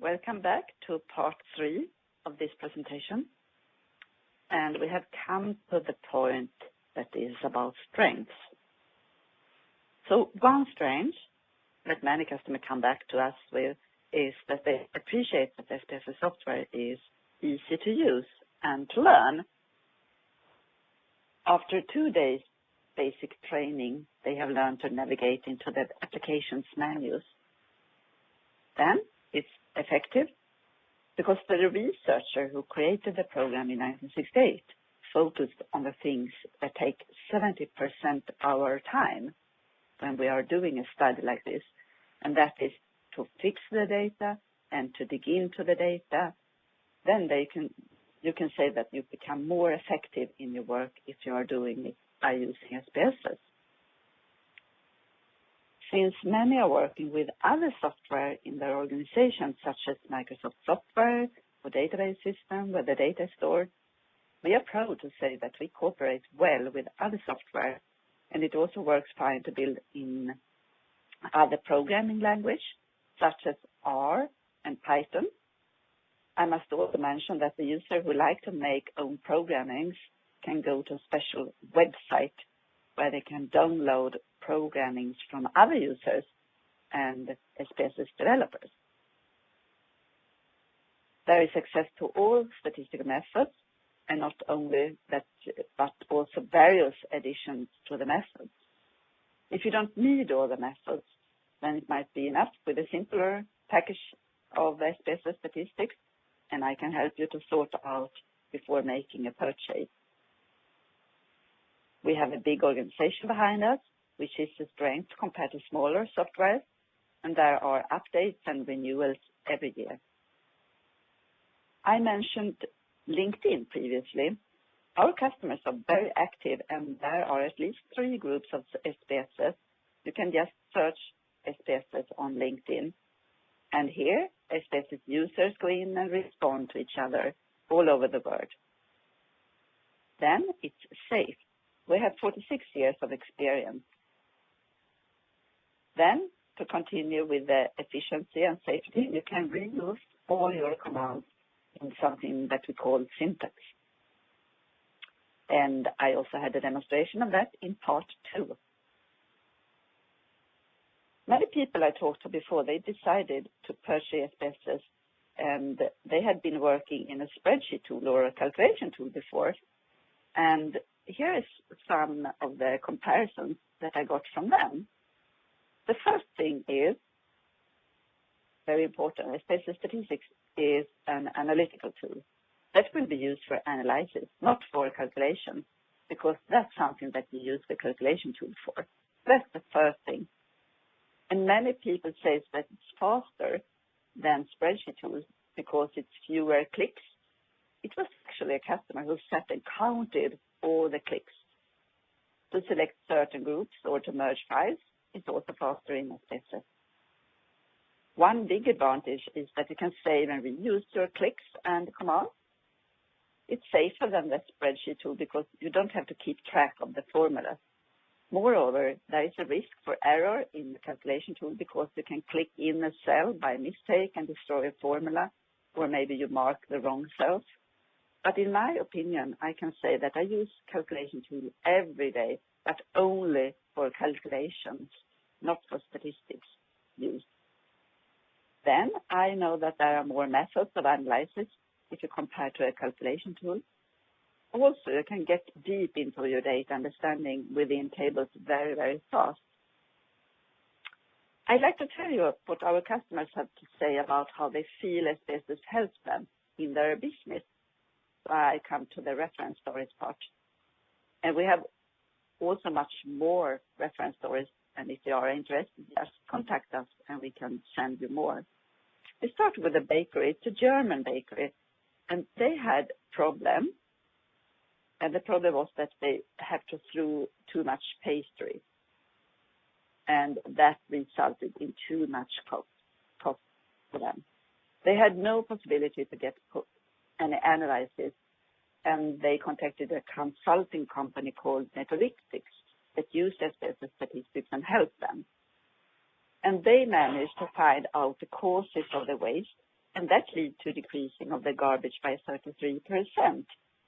Welcome back to part 3 of this presentation. And we have come to the point that is about strengths. So one strength that many customers come back to us with is that they appreciate that SPSS software is easy to use and to learn. After 2 days basic training, they have learned to navigate into the applications menus. Then it's effective because the researcher who created the program in 1968 focused on the things that take 70% of our time when we are doing a study like this, and that is to fix the data and to dig into the data. Then you can say that you become more effective in your work if you are doing it by using SPSS. Since many are working with other software in their organization, such as Microsoft Software or database system where the data is stored, we are proud to say that we cooperate well with other software, and it also works fine to build in other programming language, such as R and Python. I must also mention that the user who like to make own programmings can go to a special website where they can download programmings from other users and SPSS developers. There is access to all statistical methods, and not only that, but also various additions to the methods. If you don't need all the methods, then it might be enough with a simpler package of SPSS Statistics, and I can help you to sort out before making a purchase. We have a big organization behind us, which is a strength compared to smaller software, and there are updates and renewals every year. I mentioned LinkedIn previously. Our customers are very active, and there are at least 3 groups of SPSS. You can just search SPSS on LinkedIn, and here SPSS users go in and respond to each other all over the world. Then it's safe. We have 46 years of experience. Then, to continue with the efficiency and safety, you can reuse all your commands in something that we call syntax. And I also had a demonstration of that in part 2. Many people I talked to before, they decided to purchase SPSS, and they had been working in a spreadsheet tool or a calculation tool before. And here is some of the comparisons that I got from them. The first thing is, very important, SPSS Statistics is an analytical tool that will be used for analysis, not for calculation, because that's something that you use the calculation tool for. That's the first thing. And many people say that it's faster than spreadsheet tools because it's fewer clicks. It was actually a customer who sat and counted all the clicks. To select certain groups or to merge files is also faster in SPSS. One big advantage is that you can save and reuse your clicks and commands. It's safer than the spreadsheet tool because you don't have to keep track of the formulas. Moreover, there is a risk for error in the calculation tool because you can click in a cell by mistake and destroy a formula, or maybe you mark the wrong cells. But in my opinion, I can say that I use calculation tool every day, but only for calculations, not for statistics use. Then I know that there are more methods of analysis if you compare to a calculation tool. Also, you can get deep into your data understanding within tables very, very fast. I'd like to tell you what our customers have to say about how they feel SPSS helps them in their business. So I come to the reference stories part. And we have also much more reference stories, and if you are interested, just contact us and we can send you more. We started with a bakery. It's a German bakery, and they had problem. And the problem was that they had to throw too much pastry, and that resulted in too much cost for them. They had no possibility to get any analysis, and they contacted a consulting company called Methodictics that used SPSS Statistics and helped them. And they managed to find out the causes of the waste And that led to decreasing of the garbage by 33%.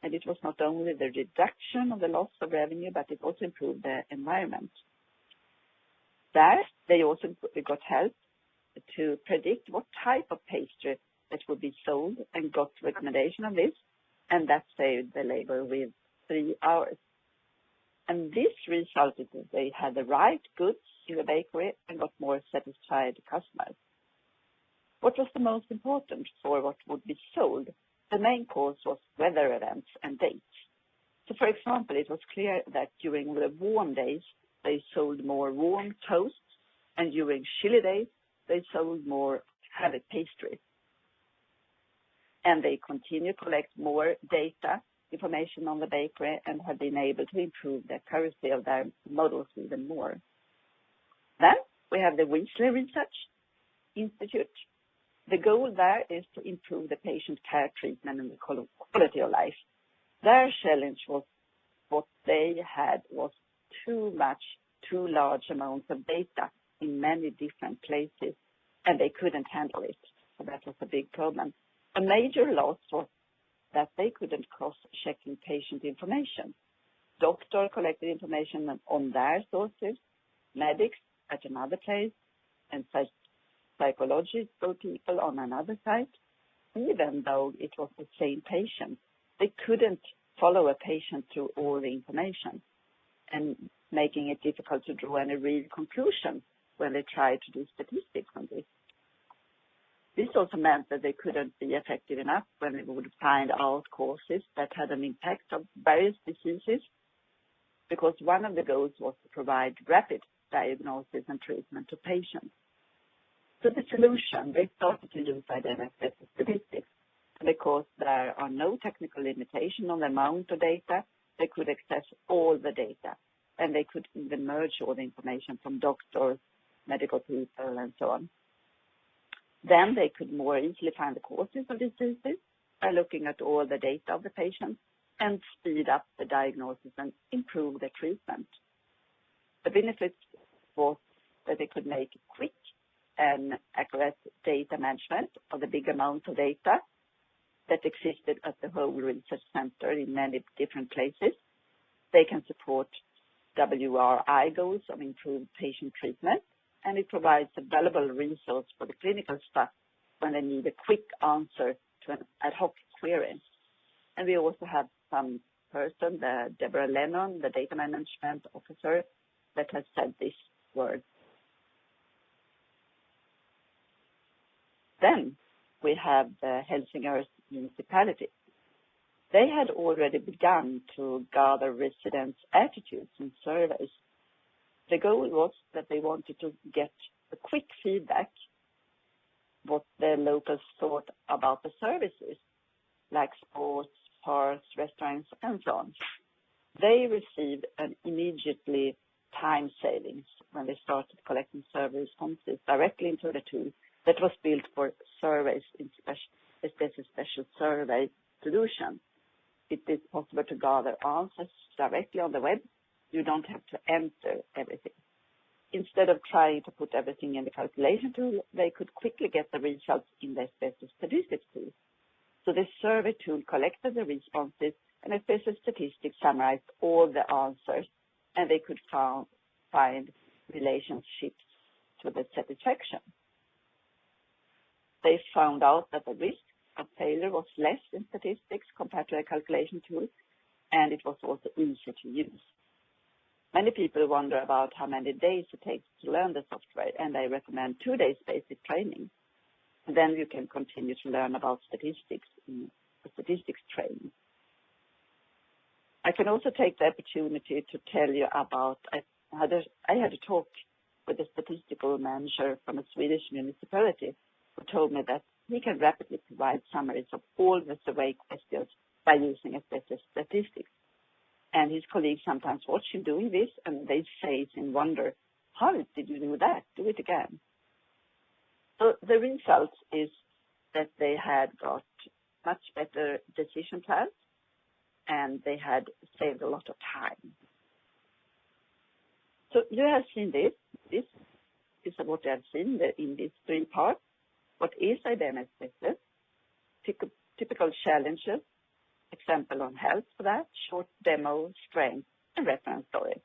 And it was not only the reduction of the loss of revenue, but it also improved the environment. There, they also got help to predict what type of pastry that would be sold and got recommendation on this, and that saved the labor with 3 hours. And this resulted that they had the right goods in the bakery and got more satisfied customers. What was the most important for what would be sold? The main cause was weather events and dates. So, for example, it was clear that during the warm days, they sold more warm toasts, and during chilly days, they sold more heavy pastries. And they continue to collect more data, information on the bakery, and have been able to improve the accuracy of their models even more. Then we have the Wesley Research Institute. The goal there is to improve the patient care treatment and the quality of life. Their challenge was what they had was too large amounts of data in many different places, and they couldn't handle it. So that was a big problem. A major loss was that they couldn't cross-checking patient information. Doctor collected information on their sources, medics at another place, and psychological people on another site. Even though it was the same patient, they couldn't follow a patient through all the information, and making it difficult to draw any real conclusions when they tried to do statistics on this. This also meant that they couldn't be effective enough when they would find out causes that had an impact on various diseases, because one of the goals was to provide rapid diagnosis and treatment to patients. So the solution, they started to use SPSS Statistics. Because there are no technical limitation on the amount of data, they could access all the data, and they could even merge all the information from doctors, medical people, and so on. Then they could more easily find the causes of diseases by looking at all the data of the patient and speed up the diagnosis and improve the treatment. The benefit was that they could make quick and accurate data management of the big amount of data that existed at the whole research center in many different places. They can support WRI goals of improved patient treatment, and it provides a valuable resource for the clinical staff when they need a quick answer to an ad hoc query. And we also have some person, Deborah Lennon, the data management officer, that has said this word. Then we have the Helsingörs municipality. They had already begun to gather residents' attitudes in surveys. The goal was that they wanted to get a quick feedback what the locals thought about the services, like sports, parks, restaurants, and so on. They received an immediately time savings when they started collecting survey responses directly into the tool that was built for surveys in SPSS special survey solution. It is possible to gather answers directly on the web. You don't have to enter everything. Instead of trying to put everything in the calculation tool, they could quickly get the results in the SPSS Statistics tool. So the survey tool collected the responses, and SPSS Statistics summarized all the answers, and they could find relationships to the satisfaction. They found out that the risk of failure was less in statistics compared to a calculation tool, and it was also easy to use. Many people wonder about how many days it takes to learn the software, and I recommend 2 days basic training. And then you can continue to learn about statistics in the statistics training. I can also take the opportunity to tell you about, I had a talk with a statistical manager from a Swedish municipality who told me that he can rapidly provide summaries of all the survey questions by using SPSS Statistics. And his colleagues sometimes watch him doing this, and they say in wonder, how did you do that? Do it again. So the result is that they had got much better decision plans, and they had saved a lot of time. So you have seen this. This is what you have seen in these 3 parts. What is IBM SPSS? Typical challenges, example on health for that, short demo, strength, and reference story.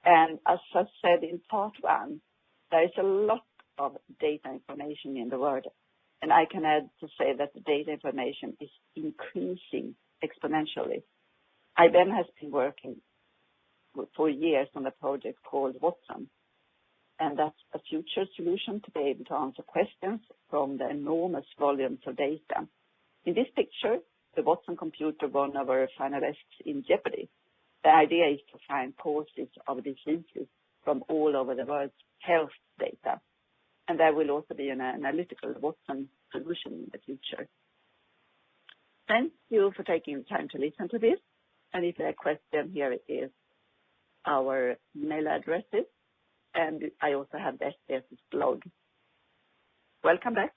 And as I said in part 1, there is a lot of data information in the world. And I can add to say that the data information is increasing exponentially. IBM has been working for years on a project called Watson. And that's a future solution to be able to answer questions from the enormous volumes of data. In this picture, the Watson computer won over finalists in Jeopardy. The idea is to find causes of diseases from all over the world's health data. And there will also be an analytical Watson solution in the future. Thank you for taking the time to listen to this. And if you have a question, here is our mail addresses. And I also have the SPSS blog. Welcome back.